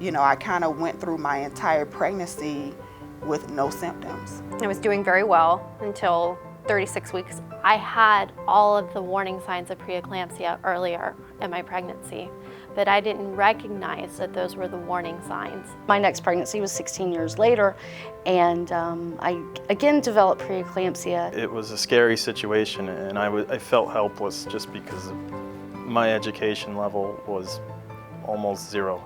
You know, I kind of went through my entire pregnancy with no symptoms. I was doing very well until 36 weeks. I had all of the warning signs of preeclampsia earlier in my pregnancy, but I didn't recognize that those were the warning signs. My next pregnancy was 16 years later, and I again developed preeclampsia. It was a scary situation, and I felt helpless just because my education level was almost zero.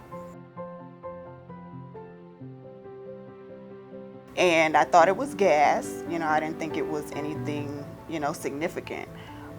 And I thought it was gas. You know, I didn't think it was anything, you know, significant.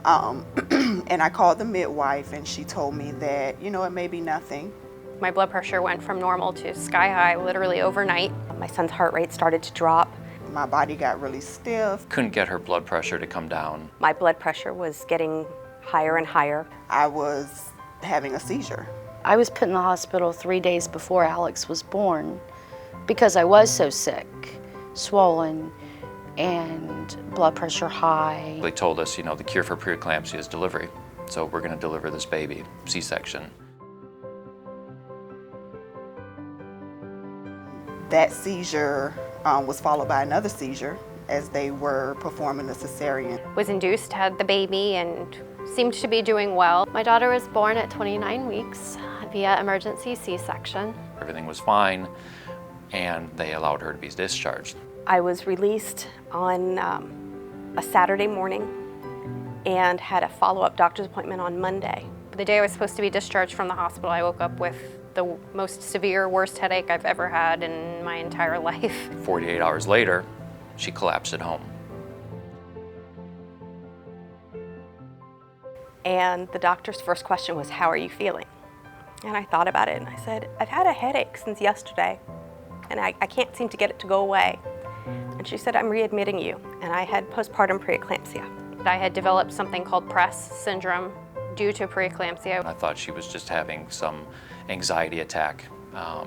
And I called the midwife, and she told me that, you know, it may be nothing. My blood pressure went from normal to sky high literally overnight. My son's heart rate started to drop. My body got really stiff. Couldn't get her blood pressure to come down. My blood pressure was getting higher and higher. I was having a seizure. I was put in the hospital 3 days before Alex was born because I was so sick, swollen, and blood pressure high. They told us, you know, the cure for preeclampsia is delivery. So we're going to deliver this baby, C-section. That seizure was followed by another seizure as they were performing the cesarean. Was induced, had the baby, and seemed to be doing well. My daughter was born at 29 weeks via emergency C-section. Everything was fine, and they allowed her to be discharged. I was released on a Saturday morning and had a follow-up doctor's appointment on Monday. The day I was supposed to be discharged from the hospital, I woke up with the most severe, worst headache I've ever had in my entire life. 48 hours later, she collapsed at home. And the doctor's first question was, "How are you feeling?" And I thought about it and I said, "I've had a headache since yesterday and I can't seem to get it to go away." And she said, "I'm readmitting you." And I had postpartum preeclampsia. I had developed something called PRES syndrome due to preeclampsia. I thought she was just having some anxiety attack,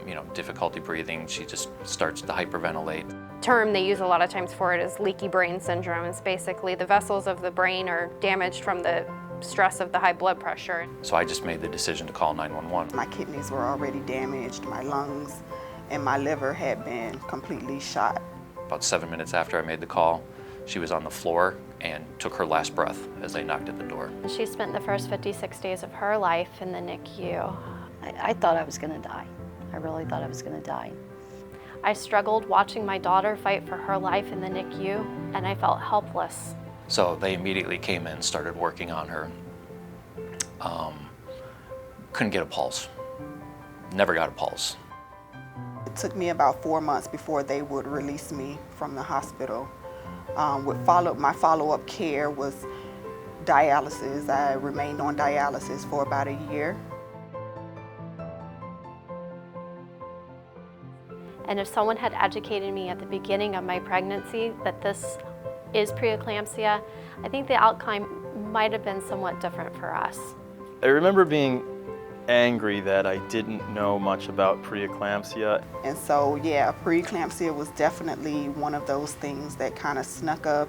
you know, difficulty breathing. She just starts to hyperventilate. Term they use a lot of times for it is leaky brain syndrome. It's basically the vessels of the brain are damaged from the stress of the high blood pressure. So I just made the decision to call 911. My kidneys were already damaged, my lungs and my liver had been completely shot. About 7 minutes after I made the call, she was on the floor and took her last breath as they knocked at the door. She spent the first 56 days of her life in the NICU. I thought I was going to die. I really thought I was going to die. I struggled watching my daughter fight for her life in the NICU, and I felt helpless. So they immediately came in and started working on her. Couldn't get a pulse. Never got a pulse. It took me about 4 months before they would release me from the hospital. My follow-up care was dialysis. I remained on dialysis for about a year. And if someone had educated me at the beginning of my pregnancy that this is preeclampsia, I think the outcome might have been somewhat different for us. I remember being angry that I didn't know much about preeclampsia. And so, yeah, preeclampsia was definitely one of those things that kind of snuck up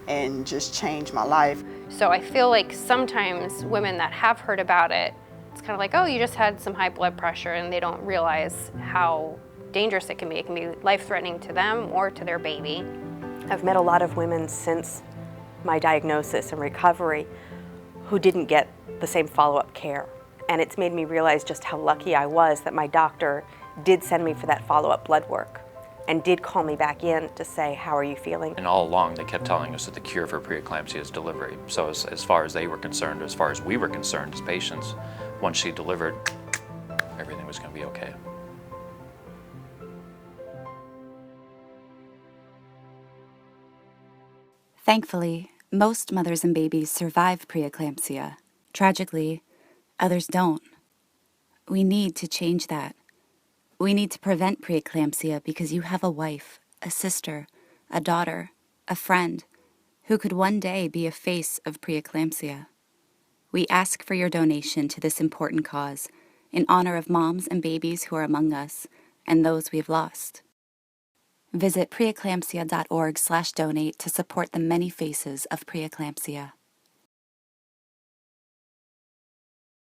and just changed my life. So I feel like sometimes women that have heard about it, it's kind of like, oh, you just had some high blood pressure, and they don't realize how dangerous it can be. It can be life-threatening to them or to their baby. I've met a lot of women since my diagnosis and recovery who didn't get the same follow-up care. And it's made me realize just how lucky I was that my doctor did send me for that follow-up blood work and did call me back in to say, "How are you feeling?" And all along, they kept telling us that the cure for preeclampsia is delivery. So as far as they were concerned, as far as we were concerned as patients, once she delivered, everything was going to be okay. Thankfully, most mothers and babies survive preeclampsia. Tragically, others don't. We need to change that. We need to prevent preeclampsia because you have a wife, a sister, a daughter, a friend who could one day be a face of preeclampsia. We ask for your donation to this important cause in honor of moms and babies who are among us and those we've lost. Visit preeclampsia.org/donate to support the many faces of preeclampsia.